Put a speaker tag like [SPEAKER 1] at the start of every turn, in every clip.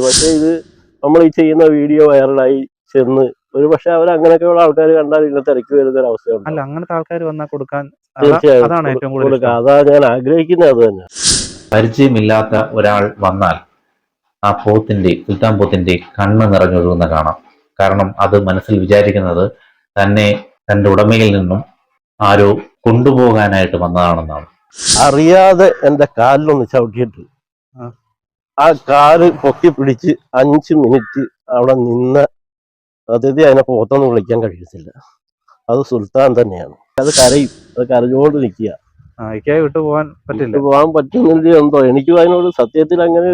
[SPEAKER 1] പക്ഷേ ഇത് നമ്മൾ ഈ ചെയ്യുന്ന വീഡിയോ വൈറലായി ചെന്ന് ഒരു പക്ഷെ അങ്ങനെയൊക്കെയുള്ള ആൾക്കാർ കണ്ടാൽ ഇങ്ങനെ തിരക്കി വരുന്ന ഒരു അവസ്ഥയുണ്ട്.
[SPEAKER 2] അല്ല, അങ്ങനത്തെ ആൾക്കാർ വന്നാൽ കൊടുക്കാൻ
[SPEAKER 1] തീർച്ചയായും കൊടുക്കാം. അതാ ഞാൻ ആഗ്രഹിക്കുന്നത്. അത് തന്നെ.
[SPEAKER 3] പരിചയമില്ലാത്ത ഒരാൾ വന്നാൽ ആ സുൽത്താൻ പോത്തിന്റെ കണ്ണ് നിറഞ്ഞൊഴുകുന്ന കാണാം. കാരണം അത് മനസ്സിൽ വിചാരിക്കുന്നത് തന്നെ തന്റെ ഉടമയിൽ നിന്നും ആരോ കൊണ്ടുപോകാനായിട്ട് വന്നതാണെന്നാണ്.
[SPEAKER 1] അറിയാതെ എന്റെ കാലിലൊന്ന് ചവിട്ടിയിട്ട് ആ കാല് പൊക്കി പിടിച്ച് 5 മിനിറ്റ് അവിടെ നിന്ന് അതിഥി അതിനെ പുറത്തൊന്നും വിളിക്കാൻ കഴിയത്തില്ല. അത് സുൽത്താൻ തന്നെയാണ്. അത് കരയും, അത് കരഞ്ഞോണ്ട് നിൽക്കുക. പോകാൻ പറ്റുന്നില്ല എന്തോ. എനിക്കും അതിനോട് സത്യത്തിൽ അങ്ങനെ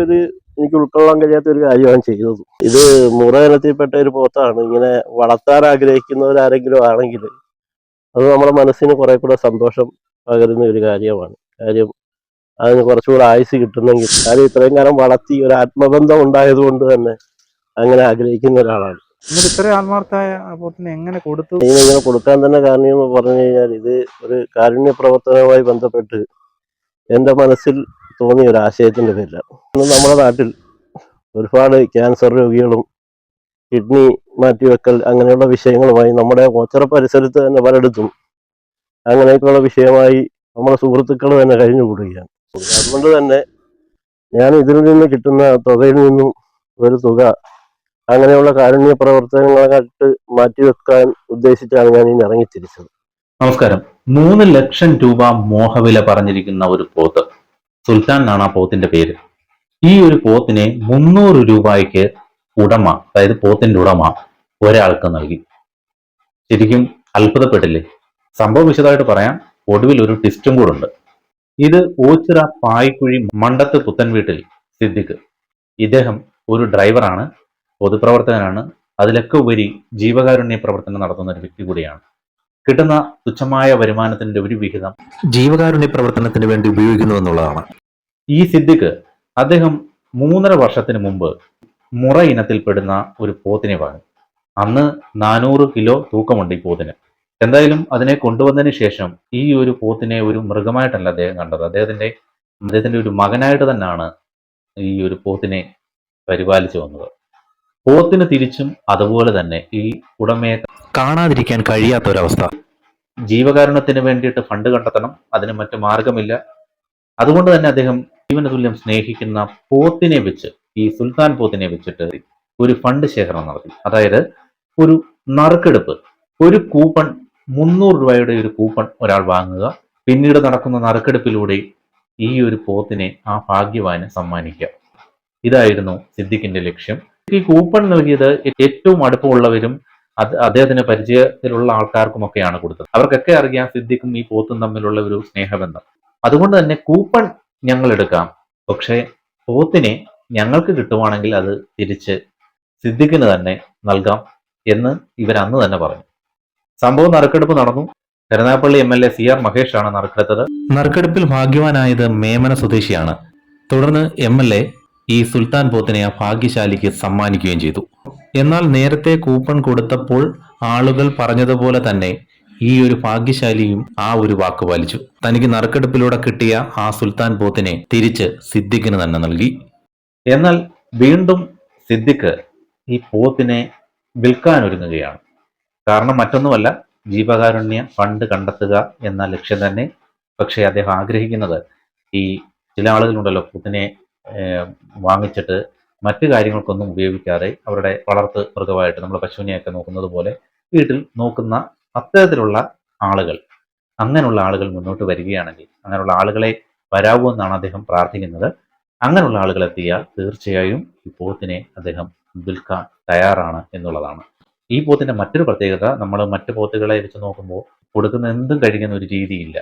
[SPEAKER 1] എനിക്ക് ഉൾക്കൊള്ളാൻ കഴിയാത്ത ഒരു കാര്യമാണ് ചെയ്തത്. ഇത് മുറ ഇനത്തിൽപ്പെട്ട ഒരു പോത്താണ്. ഇങ്ങനെ വളർത്താൻ ആഗ്രഹിക്കുന്നവരാരെങ്കിലും ആണെങ്കിൽ അത് നമ്മുടെ മനസ്സിന് കുറെ കൂടെ സന്തോഷം പകരുന്ന ഒരു കാര്യം അതിന് കുറച്ചുകൂടെ ആയുസ് കിട്ടുന്നെങ്കിൽ. കാര്യം ഇത്രയും കാലം വളർത്തി ഒരു ആത്മബന്ധം ഉണ്ടായത് കൊണ്ട് തന്നെ അങ്ങനെ ആഗ്രഹിക്കുന്ന ഒരാളാണ്.
[SPEAKER 2] എങ്ങനെ കൊടുത്തു?
[SPEAKER 1] ഇങ്ങനെ കൊടുക്കാൻ തന്നെ കാരണം എന്ന് പറഞ്ഞു കഴിഞ്ഞാൽ ഇത് ഒരു കാരുണ്യ പ്രവർത്തനവുമായി ബന്ധപ്പെട്ട് എൻ്റെ മനസ്സിൽ തോന്നിയ ഒരു ആശയത്തിന്റെ പേരിലാണ്. നമ്മുടെ നാട്ടിൽ ഒരുപാട് ക്യാൻസർ രോഗികളും കിഡ്നി മാറ്റിവെക്കൽ അങ്ങനെയുള്ള വിഷയങ്ങളുമായി നമ്മുടെ ഓച്ചിറ പരിസരത്ത് തന്നെ പലയിടത്തും അങ്ങനെയൊക്കെയുള്ള വിഷയമായി നമ്മുടെ സുഹൃത്തുക്കൾ തന്നെ കഴിഞ്ഞുകൂടുകയാണ്. അതുകൊണ്ട് തന്നെ ഞാൻ ഇതിൽ നിന്ന് കിട്ടുന്ന തുകയിൽ നിന്നും ഒരു തുക അങ്ങനെയുള്ള കാരുണ്യ പ്രവർത്തനങ്ങളായിട്ട് മാറ്റിവെക്കാൻ ഉദ്ദേശിച്ചാണ് ഞാൻ ഇനി ഇറങ്ങിത്തിരിച്ചത്.
[SPEAKER 3] നമസ്കാരം. 3 ലക്ഷം രൂപ മോഹവില പറഞ്ഞിരിക്കുന്ന ഒരു പോത്ത്, സുൽത്താൻ എന്നാണ് ആ പോത്തിന്റെ പേര്. ഈ ഒരു പോത്തിനെ 300 രൂപയ്ക്ക് ഉടമ, അതായത് പോത്തിന്റെ ഉടമ ഒരാൾക്ക് നൽകി. ശരിക്കും അത്ഭുതപ്പെട്ടില്ലേ? സംഭവം വിശദമായിട്ട് പറയാം. ഒടുവിൽ ഒരു ട്വിസ്റ്റും കൂടെ ഉണ്ട്. ഇത് ഓച്ചിറ പായ്ക്കുഴി മണ്ടത്ത് പുത്തൻ വീട്ടിൽ സിദ്ദിഖ്. ഇദ്ദേഹം ഒരു ഡ്രൈവറാണ്, പൊതുപ്രവർത്തകനാണ്, അതിലൊക്കെ ഉപരി ജീവകാരുണ്യ പ്രവർത്തനം നടത്തുന്ന ഒരു വ്യക്തി കൂടിയാണ്. കിട്ടുന്ന തുച്ഛമായ വരുമാനത്തിന്റെ ഒരു വിഹിതം ജീവകാരുണ്യ പ്രവർത്തനത്തിന് വേണ്ടി ഉപയോഗിക്കുന്നു എന്നുള്ളതാണ്. ഈ സിദ്ദിഖ് അദ്ദേഹം 3.5 വർഷത്തിന് മുമ്പ് മുറ ഇനത്തിൽപ്പെടുന്ന ഒരു പോത്തിനെ വാങ്ങി. അന്ന് 400 കിലോ തൂക്കമുണ്ട് ഈ പോത്തിന്. എന്തായാലും അതിനെ കൊണ്ടുവന്നതിന് ശേഷം ഈ ഒരു പോത്തിനെ ഒരു മൃഗമായിട്ടല്ല അദ്ദേഹം കണ്ടത്. അദ്ദേഹത്തിന്റെ ഒരു മകനായിട്ട് തന്നെയാണ് ഈ ഒരു പോത്തിനെ പരിപാലിച്ചു വന്നത്. പോത്തിന് തിരിച്ചും അതുപോലെ തന്നെ ഈ ഉടമയെ കാണാതിരിക്കാൻ കഴിയാത്തൊരവസ്ഥ. ജീവകാരുണ്യത്തിന് വേണ്ടിയിട്ട് ഫണ്ട് കണ്ടെത്തണം, അതിന് മറ്റു മാർഗമില്ല. അതുകൊണ്ട് തന്നെ അദ്ദേഹം ജീവന തുല്യം സ്നേഹിക്കുന്ന പോത്തിനെ വെച്ച്, ഈ സുൽത്താൻ പോത്തിനെ വെച്ചിട്ട് ഒരു ഫണ്ട് ശേഖരണം നടത്തി. അതായത് ഒരു നറുക്കെടുപ്പ്, ഒരു കൂപ്പൺ, 300 രൂപയുടെ ഒരു കൂപ്പൺ ഒരാൾ വാങ്ങുക. പിന്നീട് നടക്കുന്ന നറുക്കെടുപ്പിലൂടെ ഈ ഒരു പോത്തിനെ ആ ഭാഗ്യവാന് സമ്മാനിക്കുക. ഇതായിരുന്നു സിദ്ദിഖിന്റെ ലക്ഷ്യം. ഈ കൂപ്പൺ നൽകിയത് ഏറ്റവും അടുപ്പമുള്ളവരും അദ്ദേഹത്തിന് പരിചയത്തിലുള്ള ആൾക്കാർക്കുമൊക്കെയാണ് കൊടുത്തത്. അവർക്കൊക്കെ അറിയാം സിദ്ദിഖും ഈ പോത്തും തമ്മിലുള്ള ഒരു സ്നേഹബന്ധം. അതുകൊണ്ട് തന്നെ കൂപ്പൺ ഞങ്ങൾ എടുക്കാം, പക്ഷേ പോത്തിനെ ഞങ്ങൾക്ക് കിട്ടുവാണെങ്കിൽ അത് തിരിച്ച് സിദ്ദിഖിന് തന്നെ നൽകാം എന്ന് ഇവരന്ന് തന്നെ പറഞ്ഞു. സംഭവം നറുക്കെടുപ്പ് നടന്നു. Karunagappally MLA CR മഹേഷാണ് നറുക്കെടുത്തത്. നറുക്കെടുപ്പിൽ ഭാഗ്യവാനായത് മേമന സ്വദേശിയാണ്. തുടർന്ന് MLA ഈ സുൽത്താൻ പോത്തിനെ ആ ഭാഗ്യശാലിക്ക് സമ്മാനിക്കുകയും ചെയ്തു. എന്നാൽ നേരത്തെ കൂപ്പൺ കൊടുത്തപ്പോൾ ആളുകൾ പറഞ്ഞതുപോലെ തന്നെ ഈ ഒരു ഭാഗ്യശാലിയും ആ ഒരു വാക്ക് പാലിച്ചു. തനിക്ക് നറുക്കെടുപ്പിലൂടെ കിട്ടിയ ആ സുൽത്താൻ പോത്തിനെ തിരിച്ച് സിദ്ദിഖിന് തന്നെ നൽകി. എന്നാൽ വീണ്ടും സിദ്ദിഖ് ഈ പോത്തിനെ വിൽക്കാൻ ഒരുങ്ങുകയാണ്. കാരണം മറ്റൊന്നുമല്ല, ജീവകാരുണ്യ ഫണ്ട് കണ്ടെത്തുക എന്ന ലക്ഷ്യം തന്നെ. പക്ഷേ അദ്ദേഹം ആഗ്രഹിക്കുന്നത്, ഈ ചില ആളുകളുണ്ടല്ലോ പോത്തിനെ വാങ്ങിച്ചിട്ട് മറ്റു കാര്യങ്ങൾക്കൊന്നും ഉപയോഗിക്കാതെ അവരുടെ വളർത്ത് മൃഗമായിട്ട് നമ്മൾ പശുവിനെയൊക്കെ നോക്കുന്നത് പോലെ വീട്ടിൽ നോക്കുന്ന അത്തരത്തിലുള്ള ആളുകൾ, അങ്ങനെയുള്ള ആളുകൾ മുന്നോട്ട് വരികയാണെങ്കിൽ, അങ്ങനെയുള്ള ആളുകളെ വരാവൂ എന്നാണ് അദ്ദേഹം പ്രാർത്ഥിക്കുന്നത്. അങ്ങനെയുള്ള ആളുകൾ എത്തിയാൽ തീർച്ചയായും ഈ പോത്തിനെ അദ്ദേഹം വിൽക്കാൻ തയ്യാറാണ് എന്നുള്ളതാണ്. ഈ പോത്തിന്റെ മറ്റൊരു പ്രത്യേകത, നമ്മൾ മറ്റു പോത്തുകളെ വെച്ച് നോക്കുമ്പോൾ കൊടുക്കുന്ന എന്തും കഴിക്കുന്ന ഒരു രീതിയില്ല.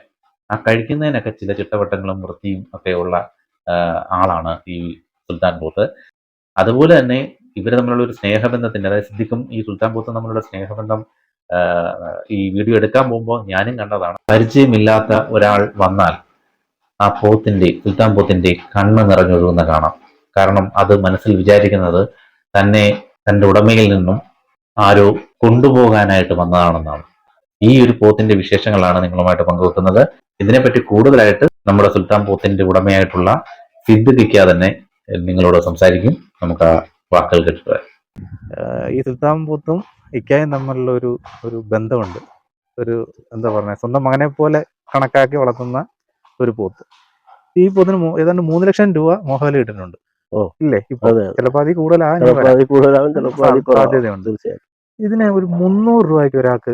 [SPEAKER 3] ആ കഴിക്കുന്നതിനൊക്കെ ചില ചിട്ടവട്ടങ്ങളും വൃത്തിയും ഒക്കെ ഉള്ള ആളാണ് ഈ സുൽത്താൻ പോത്ത്. അതുപോലെ തന്നെ ഇവർ തമ്മിലുള്ള ഒരു സ്നേഹബന്ധത്തിന്റെ, അതായത് സിദ്ദിഖും ഈ സുൽത്താൻ പോത്തും തമ്മിലുള്ള സ്നേഹബന്ധം ഈ വീഡിയോ എടുക്കാൻ പോകുമ്പോൾ ഞാനും കണ്ടതാണ്. പരിചയമില്ലാത്ത ഒരാൾ വന്നാൽ ആ സുൽത്താൻ പോത്തിന്റെ കണ്ണ് നിറഞ്ഞൊഴുകുന്ന കാണാം. കാരണം അത് മനസ്സിൽ വിചാരിക്കുന്നത് തന്നെ തന്റെ ഉടമയിൽ നിന്നും ആരോ കൊണ്ടുപോകാനായിട്ട് വന്നതാണെന്നാണ്. ഈ ഒരു പോത്തിന്റെ വിശേഷങ്ങളാണ് നിങ്ങളുമായിട്ട് പങ്കുവെക്കുന്നത്. ഇതിനെപ്പറ്റി കൂടുതലായിട്ട് നമ്മുടെ സുൽത്താൻ പോത്തിന്റെ ഉടമയായിട്ടുള്ള സിദ്ദിഖ് തന്നെ നിങ്ങളോട് സംസാരിക്കും. നമുക്ക് ആ വാക്കുകൾ കേട്ടിട്ട് വരാം.
[SPEAKER 2] ഈ സുൽത്താൻ പൂത്തും ഇക്കായും തമ്മിലുള്ള ഒരു ബന്ധമുണ്ട്. ഒരു എന്താ പറയുക, സ്വന്തം മകനെ പോലെ കണക്കാക്കി വളർത്തുന്ന ഒരു പോത്ത്. ഈ പോത്തിന് ഏതാണ്ട് 3 ലക്ഷം രൂപ മോഹവില കിട്ടുന്നുണ്ട്.
[SPEAKER 1] ഓ.
[SPEAKER 2] ഇല്ലേ? ഇപ്പൊ
[SPEAKER 1] അതെ.
[SPEAKER 2] ചിലപ്പോൾ അതിൽ കൂടുതലാകാൻ
[SPEAKER 1] ചിലപ്പോൾ അതിൽ കൂടുതലാവും, ചിലപ്പോൾ അതിൽ കുറവാകും.
[SPEAKER 2] സാധ്യതയുണ്ട്.
[SPEAKER 1] തീർച്ചയായും.
[SPEAKER 2] ഇതിനെ ഒരു 300 രൂപയ്ക്ക് ഒരാൾക്ക്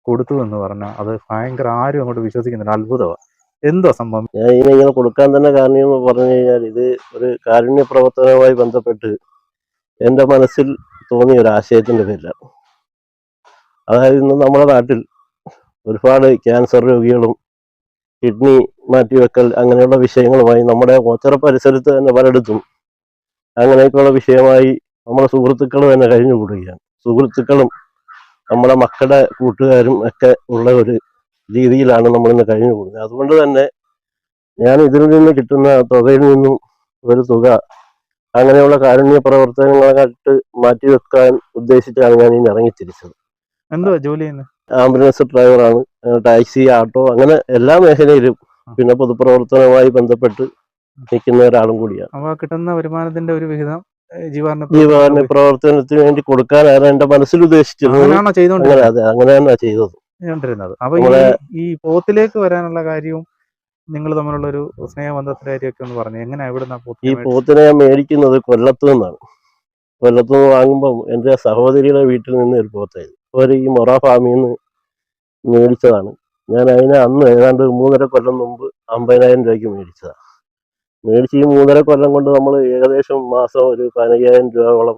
[SPEAKER 2] കൊടുത്തു എന്ന് പറഞ്ഞാൽ അത് ഭയങ്കര, ആരും അങ്ങോട്ട് വിശ്വസിക്കുന്നില്ല. അത്ഭുതമാണ്. എന്തോ സംഭവം?
[SPEAKER 1] ഞാൻ ഇതിനെ കൊടുക്കാൻ തന്നെ കാരണം എന്ന് പറഞ്ഞു കഴിഞ്ഞാൽ, ഇത് ഒരു കാരുണ്യ പ്രവർത്തനവുമായി ബന്ധപ്പെട്ട് എൻ്റെ മനസ്സിൽ തോന്നിയ ഒരു ആശയത്തിന്റെ പേരിലാണ്. അതായത് ഇന്ന് നമ്മുടെ നാട്ടിൽ ഒരുപാട് ക്യാൻസർ രോഗികളും കിഡ്നി മാറ്റിവെക്കൽ അങ്ങനെയുള്ള വിഷയങ്ങളുമായി നമ്മുടെ ഓച്ചറ പരിസരത്ത് തന്നെ പലയിടത്തും അങ്ങനെയൊക്കെയുള്ള വിഷയമായി നമ്മുടെ സുഹൃത്തുക്കൾ തന്നെ കഴിഞ്ഞുകൂടുകയാണ്. സുഹൃത്തുക്കളും നമ്മുടെ മക്കളുടെ കൂട്ടുകാരും ഒക്കെ ഉള്ള ഒരു രീതിയിലാണ് നമ്മളിന്ന് കഴിഞ്ഞുകൂടുന്നത്. അതുകൊണ്ട് തന്നെ ഞാൻ ഇതിൽ നിന്ന് കിട്ടുന്ന തുകയിൽ നിന്നും ഒരു തുക അങ്ങനെയുള്ള കാരുണ്യ പ്രവർത്തനങ്ങളായിട്ട് മാറ്റിവെക്കാൻ ഉദ്ദേശിച്ചാണ് ഞാൻ ഇനി ഇറങ്ങിത്തിരിച്ചത്.
[SPEAKER 2] എന്തോ ജോലി ചെയ്യുന്നത്?
[SPEAKER 1] ആംബുലൻസ് ഡ്രൈവറാണ്. ടാക്സി, ആട്ടോ, അങ്ങനെ എല്ലാ മേഖലയിലും പിന്നെ പൊതുപ്രവർത്തനവുമായി ബന്ധപ്പെട്ട് നിൽക്കുന്ന ഒരാളും കൂടിയാണ്.
[SPEAKER 2] അപ്പോൾ കിട്ടുന്ന വരുമാനത്തിന്റെ ഒരു വിഹിതം
[SPEAKER 1] ജീവകാരുണ്യ പ്രവർത്തനത്തിന് വേണ്ടി കൊടുക്കാനാണ് എന്റെ മനസ്സിൽ ഉദ്ദേശിച്ചിരുന്നത്.
[SPEAKER 2] അങ്ങനെയാണോ ചെയ്തോണ്ടിരുന്നത്?
[SPEAKER 1] അതെ, അങ്ങനെ തന്നെ ചെയ്തത്.
[SPEAKER 2] അപ്പൊ ഈ പോത്തിലേക്ക് വരാനുള്ള കാര്യവും നിങ്ങൾ തമ്മിലുള്ള ഒരു സ്നേഹബന്ധത്തിന്റെ കാര്യമൊക്കെ ഒന്ന് പറഞ്ഞു. എങ്ങനെ, എവിടുന്ന
[SPEAKER 1] ഈ പോത്തിനെ ഞാൻ മേടിക്കുന്നത് കൊല്ലത്തു നിന്നാണ്. കൊല്ലത്തു നിന്ന് വാങ്ങുമ്പോൾ എൻ്റെ സഹോദരിയുടെ വീട്ടിൽ നിന്ന് ഒരു പോത്തായിരുന്നു. അവർ ഈ മൊറ ഫാമിൽ നിന്ന് മേടിച്ചതാണ്. ഞാൻ അതിനെ അന്ന് ഏതാണ്ട് 3.5 കൊല്ലം മുമ്പ് 50,000 രൂപയ്ക്ക് മേടിച്ചതാണ്. മേടിച്ച് ഈ 3.5 കൊല്ലം കൊണ്ട് നമ്മൾ ഏകദേശം മാസം ഒരു 15,000 രൂപയോളം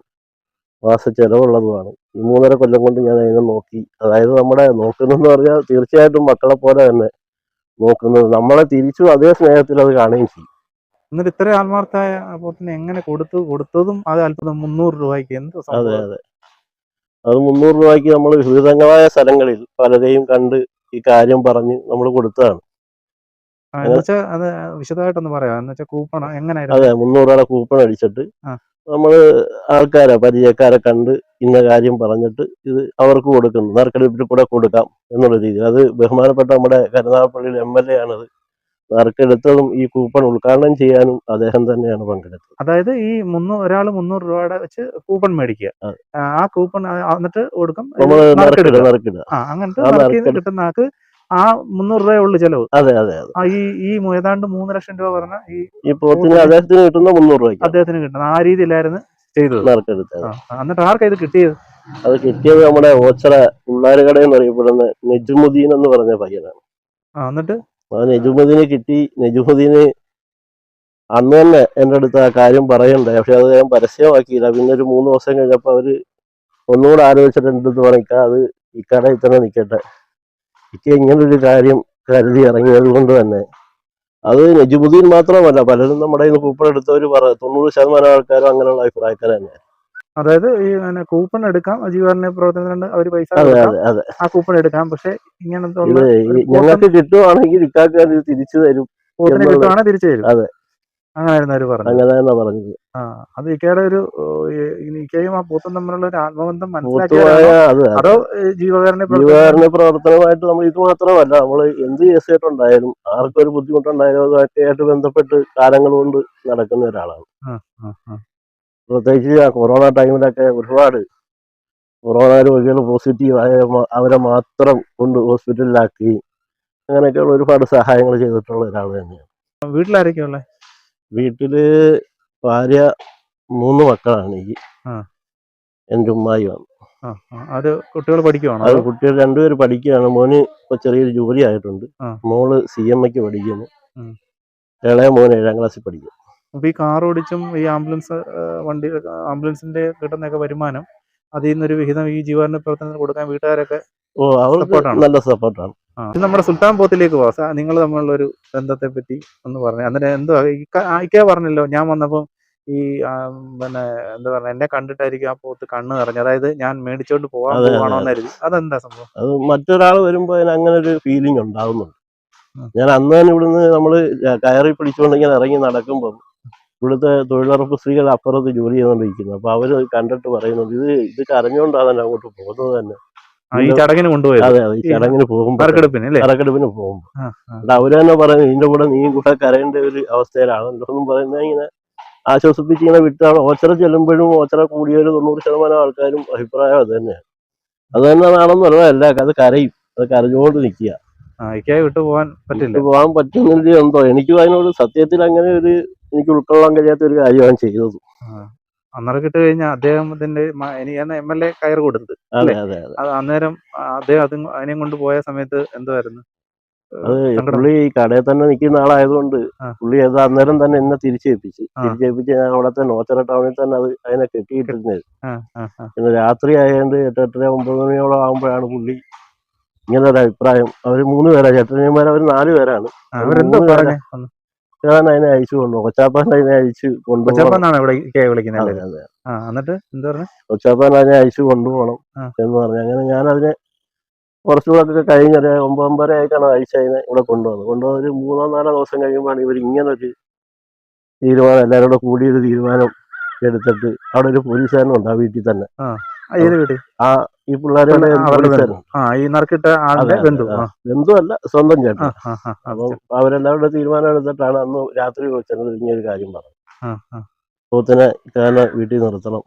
[SPEAKER 1] മാസ ചെലവുള്ളതുമാണ്. ഈ 3.5 കൊല്ലം കൊണ്ട് ഞാൻ അതിനെ നോക്കി. അതായത് നമ്മുടെ നോക്കുന്നതെന്ന് പറഞ്ഞാൽ തീർച്ചയായിട്ടും മക്കളെ പോലെ തന്നെ നോക്കുന്നത്. നമ്മളെ തിരിച്ചും അതേ സ്നേഹത്തിൽ അത് കാണുകയും ചെയ്യും.
[SPEAKER 2] എന്നിട്ട് ഇത്ര ആത്മാർത്ഥമായ പോത്തിനെ എങ്ങനെ കൊടുത്തതും അത് അത്ഭുതം. 300 രൂപയ്ക്ക് എന്ത്?
[SPEAKER 1] അതെ. അത് 300 രൂപയ്ക്ക് നമ്മൾ വിവിധങ്ങളായ സ്ഥലങ്ങളിൽ പലരെയും കണ്ട് ഈ കാര്യം പറഞ്ഞ് നമ്മൾ കൊടുത്തതാണ്.
[SPEAKER 2] എന്നുവെച്ചാൽ അത് വിശദമായിട്ടൊന്ന് പറയാം. എന്നുവെച്ചാൽ കൂപ്പൺ എങ്ങനെയായിരുന്നു?
[SPEAKER 1] അതെ, 300 രൂപയുടെ കൂപ്പൺ അടിച്ചിട്ട് നമ്മൾ ആൾക്കാരെ, പരിചയക്കാരെ കണ്ട് ഇന്ന കാര്യം പറഞ്ഞിട്ട് ഇത് അവർക്ക് കൊടുക്കുന്നു, നറുക്കെടുപ്പിൽ കൂടെ കൊടുക്കാം എന്നുള്ള രീതിയിൽ. അത് ബഹുമാനപ്പെട്ട നമ്മുടെ കരുനാഗപ്പള്ളിയിൽ MLA ആണത് നറുക്കെടുത്തതും ഈ കൂപ്പൺ ഉദ്ഘാടനം ചെയ്യാനും അദ്ദേഹം തന്നെയാണ് പങ്കെടുത്തത്.
[SPEAKER 2] അതായത് ഈ ഒരാൾ 300 രൂപയുടെ വെച്ച് കൂപ്പൺ മേടിക്കുക, ആ കൂപ്പൺ എന്നിട്ട് കൊടുക്കും,
[SPEAKER 1] നറുക്കിടുക.
[SPEAKER 2] അങ്ങനത്തെ കിട്ടുന്ന ആൾക്ക് ആ 300 രൂപയേ ഉള്ളു ചെലവ്.
[SPEAKER 1] അതെ.
[SPEAKER 2] ഈ ഏതാണ്ട് 3 ലക്ഷം രൂപ പറഞ്ഞ
[SPEAKER 1] ഈ പോത്തിന് അദ്ദേഹത്തിന് കിട്ടുന്ന 300 രൂപയ്ക്ക്
[SPEAKER 2] അദ്ദേഹത്തിന് കിട്ടുന്ന ആ രീതിയിലായിരുന്നു ചെയ്തത്.
[SPEAKER 1] നറുക്കെടുത്തത്.
[SPEAKER 2] എന്നിട്ട് ആർക്കാ ഇത് കിട്ടിയത്?
[SPEAKER 1] അത് കിട്ടിയത് നമ്മുടെ ഓച്ചറ ഉള്ളാരുകട എന്നറിയപ്പെടുന്ന നെജുമുദ്ദീൻ എന്ന് പറഞ്ഞ പയ്യനാണ്.
[SPEAKER 2] എന്നിട്ട്
[SPEAKER 1] ആ നെജുമുദ്ദീന് കിട്ടി. നെജുമുദ്ദീന് അന്ന് തന്നെ എൻ്റെ അടുത്ത് ആ കാര്യം പറയണ്ടായി. പക്ഷെ അത് ഞാൻ പരസ്യമാക്കിയില്ല. പിന്നെ ഒരു 3 ദിവസം കഴിഞ്ഞപ്പോൾ അവര് ഒന്നുകൂടെ ആലോചിച്ചിട്ട് എൻ്റെ അടുത്ത് പറഞ്ഞിക്ക, അത് ഈ കടയിൽ തന്നെ നിൽക്കട്ടെ, എനിക്ക് ഇങ്ങനൊരു കാര്യം കരുതി ഇറങ്ങിയത് കൊണ്ട് തന്നെ. അത് നെജുമുദ്ദീൻ മാത്രമല്ല, പലരും നമ്മുടെ ഇന്ന് കൂപ്പൺ എടുത്തവർ 90% ആൾക്കാരും അങ്ങനെയുള്ള അഭിപ്രായക്കാർ തന്നെ.
[SPEAKER 2] അതായത് ഈ കൂപ്പൺ എടുക്കാം, ജീവകാരുണ്യ പ്രവർത്തനത്തിന് അവർ പൈസ ആ കൂപ്പൺ എടുക്കാം. പക്ഷെ ഇങ്ങനത്തെ
[SPEAKER 1] ഞങ്ങൾക്ക് കിട്ടുവാണെങ്കിൽ ഇക്കാക്ക് തിരിച്ചു തരും,
[SPEAKER 2] പോത്തിനെ കിട്ടുവാണെങ്കിൽ തിരിച്ചു തരും.
[SPEAKER 1] അതെ,
[SPEAKER 2] അങ്ങനായിരുന്നു അവര് പറഞ്ഞത്.
[SPEAKER 1] അങ്ങനെ പറഞ്ഞത്.
[SPEAKER 2] അത് ഇക്കയുടെ ഇക്കയും ആ പോത്തും തമ്മിലുള്ള ഒരു ആത്മബന്ധം മനസ്സിലാക്കിയോ? അതോ
[SPEAKER 1] ജീവകാരുണ്യ പ്രവർത്തനമായിട്ട് നമ്മൾ ഇത് മാത്രമല്ല, നമ്മൾ എന്ത് കേസായിട്ടുണ്ടായാലും ആർക്കും ഒരു ബുദ്ധിമുട്ടുണ്ടായാലും അതുമായിട്ട് ബന്ധപ്പെട്ട് കാലങ്ങൾ കൊണ്ട് നടക്കുന്ന ഒരാളാണ്. പ്രത്യേകിച്ച് ആ കൊറോണ ടൈമിലൊക്കെ ഒരുപാട് കൊറോണ രോഗികൾ പോസിറ്റീവായ അവരെ മാത്രം കൊണ്ട് ഹോസ്പിറ്റലിലാക്കി അങ്ങനെയൊക്കെയുള്ള ഒരുപാട് സഹായങ്ങൾ ചെയ്തിട്ടുള്ള ഒരാൾ തന്നെയാണ്.
[SPEAKER 2] വീട്ടിലാരൊക്കെയുള്ള? വീട്ടില്
[SPEAKER 1] ഭാര്യ, 3 മക്കളാണ്. ഈ എൻ്റെ ഉമ്മായി വന്നു.
[SPEAKER 2] അത് കുട്ടികൾ പഠിക്കുവാണോ?
[SPEAKER 1] അത് കുട്ടികൾ 2 പേര് പഠിക്കുകയാണ്. മോന് ഇപ്പൊ ചെറിയൊരു ജോലി ആയിട്ടുണ്ട്. മോള് CMAക്ക് പഠിക്കുന്നു. ഇളയ മോൻ 7ാം ക്ലാസ്സിൽ പഠിക്കുന്നു.
[SPEAKER 2] അപ്പൊ ഈ കാർ ഓടിച്ചും ഈ ആംബുലൻസിന്റെ കിട്ടുന്നൊക്കെ വരുമാനം, അതിൽ നിന്നൊരു വിഹിതം ഈ ജീവകാരുണ്യ പ്രവർത്തനത്തിന് കൊടുക്കാൻ വീട്ടുകാരൊക്കെ
[SPEAKER 1] നല്ല സപ്പോർട്ടാണ്.
[SPEAKER 2] നമ്മുടെ സുൽത്താൻ പോത്തിലേക്ക് പോവാ. നിങ്ങൾ തമ്മിലുള്ള ഒരു ബന്ധത്തെ പറ്റി ഒന്ന് പറഞ്ഞു. അന്നേരം എന്തോ ഇക്ക പറഞ്ഞല്ലോ, ഞാൻ വന്നപ്പം ഈ പിന്നെ എന്താ പറയുക, എന്നെ കണ്ടിട്ടായിരിക്കും ആ പോത്ത് കണ്ണ് നിറഞ്ഞു. അതായത് ഞാൻ മേടിച്ചോണ്ട് പോവാണോന്ന് കരുതി. അതെന്താ സംഭവം?
[SPEAKER 1] അത് മറ്റൊരാൾ വരുമ്പോ അങ്ങനെ ഒരു ഫീലിംഗ് ഉണ്ടാവുന്നുണ്ട്. ഞാൻ അന്ന് തന്നെ ഇവിടുന്ന് നമ്മള് കയറി പിടിച്ചുകൊണ്ട് ഇങ്ങനെ ഇറങ്ങി നടക്കുമ്പോൾ ഇവിടുത്തെ തൊഴിലുറപ്പ് സ്ത്രീകൾ അപ്പുറത്ത് ജോലി ചെയ്തുകൊണ്ടിരിക്കുന്നു. അപ്പൊ അവര് കണ്ടിട്ട് പറയുന്നുണ്ട്, ഇത് കരഞ്ഞുകൊണ്ടാണ് അങ്ങോട്ട് പോകുന്നത് തന്നെ.
[SPEAKER 2] ഈ ചടങ്ങിന് കൊണ്ടുപോയത്.
[SPEAKER 1] അതെ, ഈ ചടങ്ങിന് പോകുമ്പോ, കറക്കെടുപ്പിന് പോകുമ്പോ അവര് തന്നെ പറയുന്നത്, ഇതിന്റെ കൂടെ നീ കൂടെ കരയേണ്ട ഒരു അവസ്ഥയിലാണല്ലോ എന്നും പറയുന്നത്. ഇങ്ങനെ ആശ്വസിപ്പിച്ച് ഇങ്ങനെ വിട്ടാണ്. ഓച്ചറ ചെല്ലുമ്പോഴും ഓച്ചറ കൂടിയ ഒരു 90% ആൾക്കാരും അഭിപ്രായം അത് തന്നെയാണ്. അത് തന്നെയാണെന്നല്ല, അല്ല അത് കരയും, അത് കരഞ്ഞുകൊണ്ട് നിൽക്കുക.
[SPEAKER 2] ഇക്കയെ വിട്ടു പോകാൻ പറ്റില്ല.
[SPEAKER 1] പോകാൻ പറ്റുന്നില്ല എന്തോ. എനിക്കും അതിനോട് സത്യത്തിൽ അങ്ങനെ ഒരു എനിക്ക് ഉൾക്കൊള്ളാൻ കഴിയാത്ത ഒരു കാര്യമാണ് ചെയ്തത്.
[SPEAKER 2] അന്നേരം കിട്ടു കഴിഞ്ഞാൽ അദ്ദേഹത്തിന്റെ എനിക്ക് MLA കയർ കൊടുത്തത്
[SPEAKER 1] അതെ
[SPEAKER 2] അല്ലേ?
[SPEAKER 1] അതെ അതെ.
[SPEAKER 2] അത് അന്നേരം അദ്ദേഹം അതിനെയും കൊണ്ട് പോയ സമയത്ത് എന്തുവായിരുന്നു
[SPEAKER 1] അത്
[SPEAKER 2] സങ്കടം?
[SPEAKER 1] പുള്ളി ഈ കടയിൽ തന്നെ നിൽക്കുന്ന ആളായതുകൊണ്ട്
[SPEAKER 2] ആ.
[SPEAKER 1] പുള്ളി അത് അന്നേരം തന്നെ എന്നെ തിരിച്ചേൽപ്പിച്ച് ഞാൻ അവിടെ തന്നെ ഓച്ചറ ടൗണിൽ തന്നെ അത് അതിനെ കെട്ടിയിട്ടിരുന്നത്. പിന്നെ രാത്രി ആയതുകൊണ്ട് 8:30 9 മണിയോളം ആകുമ്പോഴാണ് പുള്ളി ഇങ്ങനെ ഒരു അഭിപ്രായം. അവർ 3 പേരാ, ചേട്ടനിയന്മാർ അവർ 4 പേരാണ്.
[SPEAKER 2] അവരെന്തോ പറഞ്ഞേ?
[SPEAKER 1] ഞാൻ അതിനെ അയച്ചു കൊണ്ടുപോകും, കൊച്ചാപ്പാൻ അതിനെ അയച്ചു കൊണ്ടുപോകണം.
[SPEAKER 2] കൊച്ചാപ്പന്നാണ് ഇവിടെ ഇക്കയെ വിളിക്കുന്നത്.
[SPEAKER 1] അതെ അതെ.
[SPEAKER 2] എന്നിട്ട് എന്ത് പറഞ്ഞു?
[SPEAKER 1] കൊച്ചാപ്പാൻ അതിനെ അയച്ചു കൊണ്ടുപോകണം എന്ന് പറഞ്ഞു. അങ്ങനെ ഞാൻ അതിനെ കുറച്ചുകൂടെ കഴിഞ്ഞൊരു 9:30 ആയിട്ടാണ് അയച്ചു അതിനെ ഇവിടെ കൊണ്ടുവന്ന് ഒരു 3 4 ദിവസം കഴിയുമ്പോഴാണ് ഇവർ ഇങ്ങനൊരു തീരുമാനം, എല്ലാവരും കൂടെ കൂടിയൊരു തീരുമാനം എടുത്തിട്ട് അവിടെ ഒരു പോലീസുകാരനുണ്ട് ആ വീട്ടിൽ തന്നെ. ഈ പിള്ളേരുടെ
[SPEAKER 2] ഈ നറുക്കിട്ട ആളുടെ ബന്ധു,
[SPEAKER 1] ബന്ധുവല്ല, സ്വന്തം ചേട്ടൻ. അപ്പം അവരെല്ലാവരുടെ തീരുമാനം എടുത്തിട്ടാണ് അന്ന് രാത്രി വെച്ചത് ഇങ്ങനൊരു കാര്യം പറഞ്ഞു. പോത്തിനെ കാരണം വീട്ടിൽ നിർത്തണം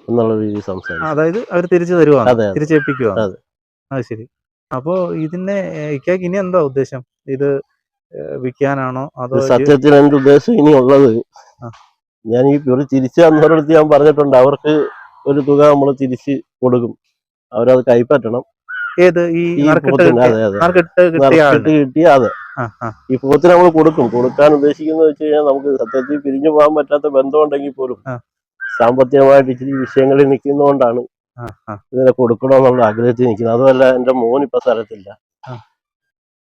[SPEAKER 1] എന്നുള്ള രീതിയിൽ സംസാരിച്ചു.
[SPEAKER 2] അതായത് അവർ തിരിച്ചു തരുവാ,
[SPEAKER 1] അതെ,
[SPEAKER 2] തിരിച്ചേൽപ്പിക്കുവാ.
[SPEAKER 1] അതെ.
[SPEAKER 2] അത് ശരി. അപ്പോ ഇതിനെ ഇക്കയ്ക്ക് ഇനി എന്താ ഉദ്ദേശം? ഇത് വിൽക്കാനാണോ അതോ?
[SPEAKER 1] സത്യത്തിൽ എന്റെ ഉദ്ദേശം ഇനി ഉള്ളത്, ഞാൻ ഈ ഒരു തിരിച്ചു തന്നവരടുത്ത് ഞാൻ പറഞ്ഞിട്ടുണ്ട്, അവർക്ക് ഒരു തുക നമ്മൾ തിരിച്ച് കൊടുക്കും, അവരത് കൈപ്പറ്റണം.
[SPEAKER 2] ഏത് ഈ നറുക്കിട്ട്
[SPEAKER 1] കിട്ടിയ അതെ, ഈ പോത്തിന് നമ്മൾ കൊടുക്കാൻ ഉദ്ദേശിക്കുന്നത് വെച്ച് കഴിഞ്ഞാൽ, നമുക്ക് സത്യത്തിൽ പിരിഞ്ഞു പോകാൻ പറ്റാത്ത ബന്ധം ഉണ്ടെങ്കിൽ പോലും സാമ്പത്തികമായിട്ട് ഇച്ചിരി വിഷയങ്ങളിൽ നിൽക്കുന്നതുകൊണ്ടാണ് ഇതിനെ കൊടുക്കണമെന്നുള്ള ആഗ്രഹത്തിൽ നിൽക്കുന്നത്. അതുമല്ല, എന്റെ മോൻ ഇപ്പൊ സ്ഥലത്തില്ല,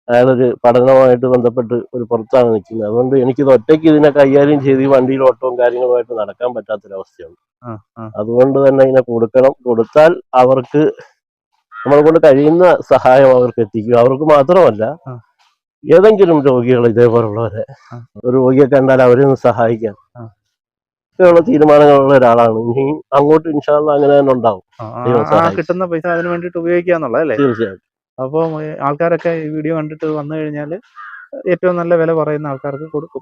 [SPEAKER 1] അയാളൊരു പഠനവുമായിട്ട് ബന്ധപ്പെട്ട് ഒരു പുറത്താണ് നിൽക്കുന്നത്. അതുകൊണ്ട് എനിക്കിത് ഒറ്റയ്ക്ക് ഇതിനെ കൈകാര്യം ചെയ്ത് ഈ വണ്ടിയിൽ ഓട്ടവും കാര്യങ്ങളുമായിട്ട് നടക്കാൻ പറ്റാത്തൊരവസ്ഥയാണ്. അതുകൊണ്ട് തന്നെ ഇതിനെ കൊടുത്താൽ അവർക്ക് നമ്മളെ കൊണ്ട് കഴിയുന്ന സഹായം അവർക്ക് എത്തിക്കും. അവർക്ക് മാത്രമല്ല, ഏതെങ്കിലും രോഗികൾ ഇതേപോലുള്ളവരെ ഒരു രോഗിയെ കണ്ടാൽ അവരെ ഒന്ന് സഹായിക്കാൻ ഒക്കെയുള്ള തീരുമാനങ്ങളുള്ള ഒരാളാണ്. ഇനി അങ്ങോട്ട് ഇൻഷാ അല്ലാഹ് അങ്ങനെ തന്നെ ഉണ്ടാവും.
[SPEAKER 2] കിട്ടുന്ന പൈസ അതിന് വേണ്ടിട്ട് ഉപയോഗിക്കാന്നുള്ളതല്ലേ?
[SPEAKER 1] തീർച്ചയായിട്ടും.
[SPEAKER 2] അപ്പോൾ ആൾക്കാരൊക്കെ ഈ വീഡിയോ കണ്ടിട്ട് വന്നു കഴിഞ്ഞാൽ ഏറ്റവും നല്ല വില പറയുന്ന ആൾക്കാർക്ക് കൊടുക്കും.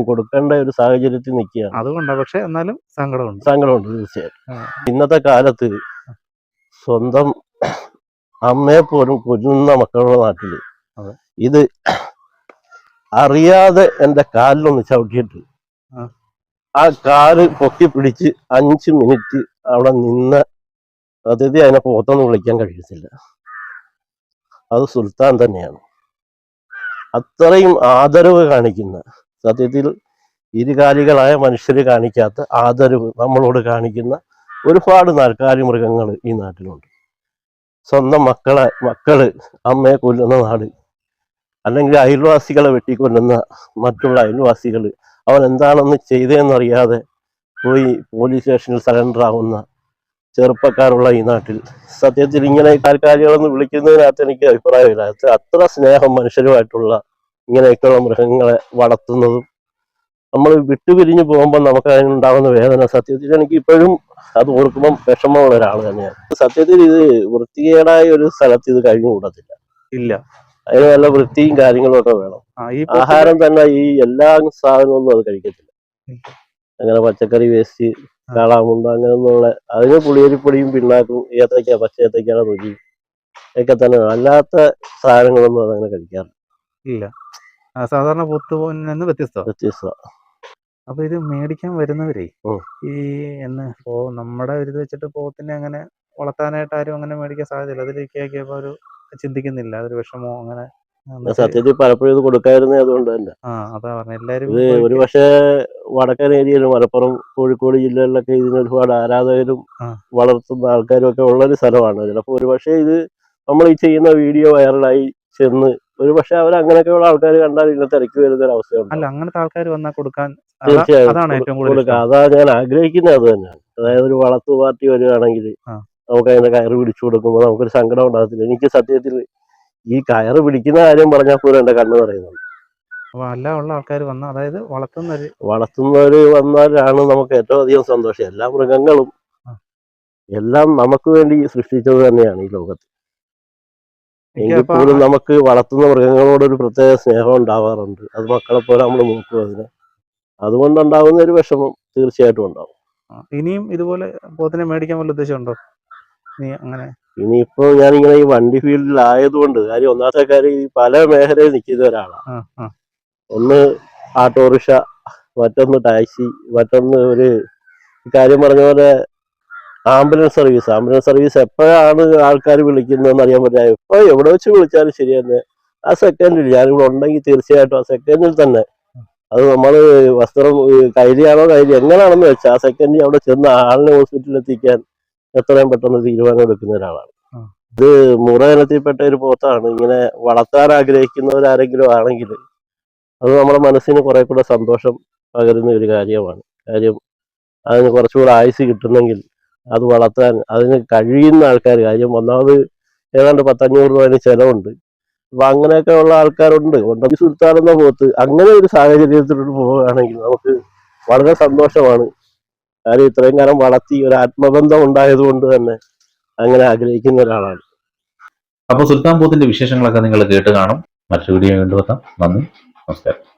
[SPEAKER 1] കൊടുക്കേണ്ട ഒരു സാഹചര്യത്തിൽ നിൽക്കുകയാണ്.
[SPEAKER 2] അതുകൊണ്ടാണ്. പക്ഷെ എന്നാലും സങ്കടമുണ്ട്.
[SPEAKER 1] തീർച്ചയായിട്ടും. ഇന്നത്തെ കാലത്ത് സ്വന്തം അമ്മയെ പോലും കൊല്ലുന്ന മക്കളുടെ നാട്ടില് ഇത് അറിയാതെ എന്റെ കാലിലൊന്ന് ചവിട്ടിയിട്ട് ആ കാല് പൊക്കി പിടിച്ച് 5 മിനിറ്റ് അവിടെ നിന്ന് അതിഥി അതിനെ പോത്തൊന്നും വിളിക്കാൻ കഴിയത്തില്ല. അത് സുൽത്താൻ തന്നെയാണ്. അത്രയും ആദരവ് കാണിക്കുന്ന, സത്യത്തിൽ ഇരുകാലികളായ മനുഷ്യര് കാണിക്കാത്ത ആദരവ് നമ്മളോട് കാണിക്കുന്ന ഒരുപാട് നാൽക്കാലി മൃഗങ്ങൾ ഈ നാട്ടിലുണ്ട്. സ്വന്തം മക്കള് അമ്മയെ കൊല്ലുന്ന നാട്, അല്ലെങ്കിൽ അയൽവാസികളെ വെട്ടിക്കൊല്ലുന്ന മറ്റുള്ള അയൽവാസികൾ, അവൻ എന്താണെന്ന് ചെയ്തതെന്നറിയാതെ പോയി പോലീസ് സ്റ്റേഷനിൽ സറണ്ടർ ആവുന്ന ചെറുപ്പക്കാരുള്ള ഈ നാട്ടിൽ സത്യത്തിൽ ഇങ്ങനെ താൽക്കാലികളെന്ന് വിളിക്കുന്നതിനകത്ത് എനിക്ക് അഭിപ്രായമില്ല. അത്ര സ്നേഹം മനുഷ്യരുമായിട്ടുള്ള ഇങ്ങനെയൊക്കെയുള്ള മൃഗങ്ങളെ വളർത്തുന്നതും നമ്മൾ വിട്ടുപിരിഞ്ഞു പോകുമ്പോൾ നമുക്ക് അതിനുണ്ടാകുന്ന വേദന സത്യത്തിൽ എനിക്ക് ഇപ്പോഴും അത് ഓർക്കുമ്പം വിഷമമുള്ള ഒരാൾ തന്നെയാണ്. സത്യത്തിൽ ഇത് വൃത്തികേടായ ഒരു സ്ഥലത്ത് ഇത് കഴിഞ്ഞു കൂടത്തില്ല.
[SPEAKER 2] ഇല്ല,
[SPEAKER 1] അതിന് നല്ല വൃത്തിയും കാര്യങ്ങളും ഒക്കെ വേണം. ആഹാരം തന്നെ ഈ എല്ലാ സാധനമൊന്നും അത് കഴിക്കത്തില്ല. അങ്ങനെ പച്ചക്കറി വേസ്റ്റ്, കാളാമുണ്ട, അങ്ങനെയൊന്നുള്ള അതിന് പുളിയരിപ്പൊടിയും പിണ്ണാക്കും, ഏത്തയ്ക്ക, പച്ച ഏത്തയ്ക്കയുടെ തൊലി ഒക്കെ തന്നെ, അല്ലാത്ത സാധനങ്ങളൊന്നും അതങ്ങനെ കഴിക്കാറില്ല.
[SPEAKER 2] ഇല്ല, സാധാരണ പോത്ത് വ്യത്യസ്ത. അപ്പൊ ഇത് മേടിക്കാൻ വരുന്നവരേ ഈ ഇപ്പോ നമ്മുടെ ഒരു ഇത് വെച്ചിട്ട് പോത്തിനെ അങ്ങനെ വളർത്താനായിട്ട് ആരും അങ്ങനെ മേടിക്കാൻ സാധ്യതയില്ല. അതിലേക്കൊക്കെ ഒരു ചിന്തിക്കുന്നില്ല, അതൊരു വിഷമോ അങ്ങനെ.
[SPEAKER 1] സത്യത്തിൽ പലപ്പോഴും ഇത് കൊടുക്കാതിരുന്നത് അതുകൊണ്ട് തന്നെ.
[SPEAKER 2] അതാ പറഞ്ഞ എല്ലാരും
[SPEAKER 1] ഇത് ഒരു പക്ഷേ വടക്കൻ ഏരിയയിലും മലപ്പുറം, കോഴിക്കോട് ജില്ലകളിലൊക്കെ ഇതിന് ഒരുപാട് ആരാധകരും വളർത്തുന്ന ആൾക്കാരും ഒക്കെ ഉള്ളൊരു സ്ഥലമാണ്. ചിലപ്പോൾ ഒരു പക്ഷേ ഇത് നമ്മൾ ഈ ചെയ്യുന്ന വീഡിയോ വൈറലായി ചെന്ന് ഒരു പക്ഷെ അവർ അങ്ങനെയൊക്കെയുള്ള ആൾക്കാർ കണ്ടാൽ ഇങ്ങനെ തിരക്കി വരുന്ന ഒരു അവസ്ഥയുണ്ട്.
[SPEAKER 2] അല്ല, അങ്ങനത്തെ ആൾക്കാർ വന്നാൽ കൊടുക്കാൻ
[SPEAKER 1] തീർച്ചയായും കൊടുക്കാം. അതാ ഞാൻ ആഗ്രഹിക്കുന്നത്. അത് തന്നെയാണ്. അതായത് ഒരു വളർത്തു പാർട്ടി വരികയാണെങ്കിൽ നമുക്ക് അതിന്റെ കയറ് പിടിച്ചു കൊടുക്കുമ്പോൾ നമുക്കൊരു സങ്കടം ഉണ്ടാകത്തില്ല. എനിക്ക് സത്യത്തിൽ ഈ കയറ് പിടിക്കുന്ന കാര്യം പറഞ്ഞാൽ പോലും എന്റെ കണ്ണ് പറയുന്നുണ്ട്.
[SPEAKER 2] ഉള്ള ആൾക്കാർ വന്നാൽ, അതായത്
[SPEAKER 1] വളർത്തുന്നവര് വന്നാലാണ് നമുക്ക് ഏറ്റവും അധികം സന്തോഷം. എല്ലാ മൃഗങ്ങളും എല്ലാം നമുക്ക് വേണ്ടി സൃഷ്ടിച്ചത് തന്നെയാണ് ഈ ലോകത്ത്. എങ്കിൽ പോലും നമുക്ക് വളർത്തുന്ന മൃഗങ്ങളോടൊരു പ്രത്യേക സ്നേഹം ഉണ്ടാവാറുണ്ട്. അത് മക്കളെ പോലെ നമ്മൾ നോക്കും അതിനെ. അതുകൊണ്ടുണ്ടാകുന്ന ഒരു വിഷമം തീർച്ചയായിട്ടും ഉണ്ടാവും.
[SPEAKER 2] ഇനിയും ഇതുപോലെ പോത്തിനെ മേടിക്കാൻ വല്ല ഉദ്ദേശമുണ്ടോ? നീ അങ്ങനെ
[SPEAKER 1] ഇനിയിപ്പോ ഞാനിങ്ങനെ ഈ വണ്ടി ഫീൽഡിലായതുകൊണ്ട് കാര്യം ഒന്നാമത്തെ കാര്യം ഈ പല മേഖലയിൽ നിൽക്കുന്ന ഒരാളാണ്.
[SPEAKER 2] ആ ആ
[SPEAKER 1] ഒന്ന് ഓട്ടോറിക്ഷ, മറ്റൊന്ന് ടാക്സി, മറ്റൊന്ന് ഒരു കാര്യം പറഞ്ഞ പോലെ ആംബുലൻസ് സർവീസ് എപ്പോഴാണ് ആൾക്കാർ വിളിക്കുന്നതെന്ന് അറിയാൻ പറ്റില്ല. എപ്പോ എവിടെ വെച്ച് വിളിച്ചാലും ശരി തന്നെ ആ സെക്കൻഡിൽ ഞാനിവിടെ ഉണ്ടെങ്കിൽ തീർച്ചയായിട്ടും ആ സെക്കൻഡിൽ തന്നെ അത് നമ്മൾ വസ്ത്രം കൈലിയാണോ എങ്ങനെയാണെന്ന് വെച്ചാൽ ആ സെക്കൻഡിൽ അവിടെ ചെന്ന് ആളിനെ ഹോസ്പിറ്റലിൽ എത്തിക്കാൻ എത്രയും പെട്ടെന്ന് തീരുമാനം എടുക്കുന്ന ഒരാളാണ്. ഇത് മുറ ഇനത്തിൽപ്പെട്ട ഒരു പോത്താണ്. ഇങ്ങനെ വളർത്താൻ ആഗ്രഹിക്കുന്നവരാരെങ്കിലും ആണെങ്കിൽ അത് നമ്മുടെ മനസ്സിന് കുറെ കൂടെ സന്തോഷം പകരുന്ന ഒരു കാര്യമാണ്. കാര്യം അതിന് കുറച്ചുകൂടെ ആയുസ് കിട്ടുന്നെങ്കിൽ അത് വളർത്താൻ അതിന് കഴിയുന്ന ആൾക്കാർ, കാര്യം ഒന്നാമത് ഏതാണ്ട് 500 രൂപ ചെലവുണ്ട്. അപ്പൊ അങ്ങനെയൊക്കെ ഉള്ള ആൾക്കാരുണ്ട്. ഉണ്ടെങ്കിൽ സുൽത്താനെന്ന പോത്ത് അങ്ങനെ ഒരു സാഹചര്യത്തിലോട്ട് പോവുകയാണെങ്കിൽ നമുക്ക് വളരെ സന്തോഷമാണ്. കാര്യം ഇത്രയും കാലം വളർത്തി ഒരു ആത്മബന്ധം ഉണ്ടായതുകൊണ്ട് തന്നെ അങ്ങനെ ആഗ്രഹിക്കുന്ന ഒരാളാണ്.
[SPEAKER 3] അപ്പോൾ സുൽത്താൻ പോത്തിന്റെ വിശേഷങ്ങളൊക്കെ നിങ്ങൾ കേട്ട് കാണും. മറ്റൊരു വീഡിയോ കൊണ്ടുവെത്താം. നന്ദി, നമസ്കാരം.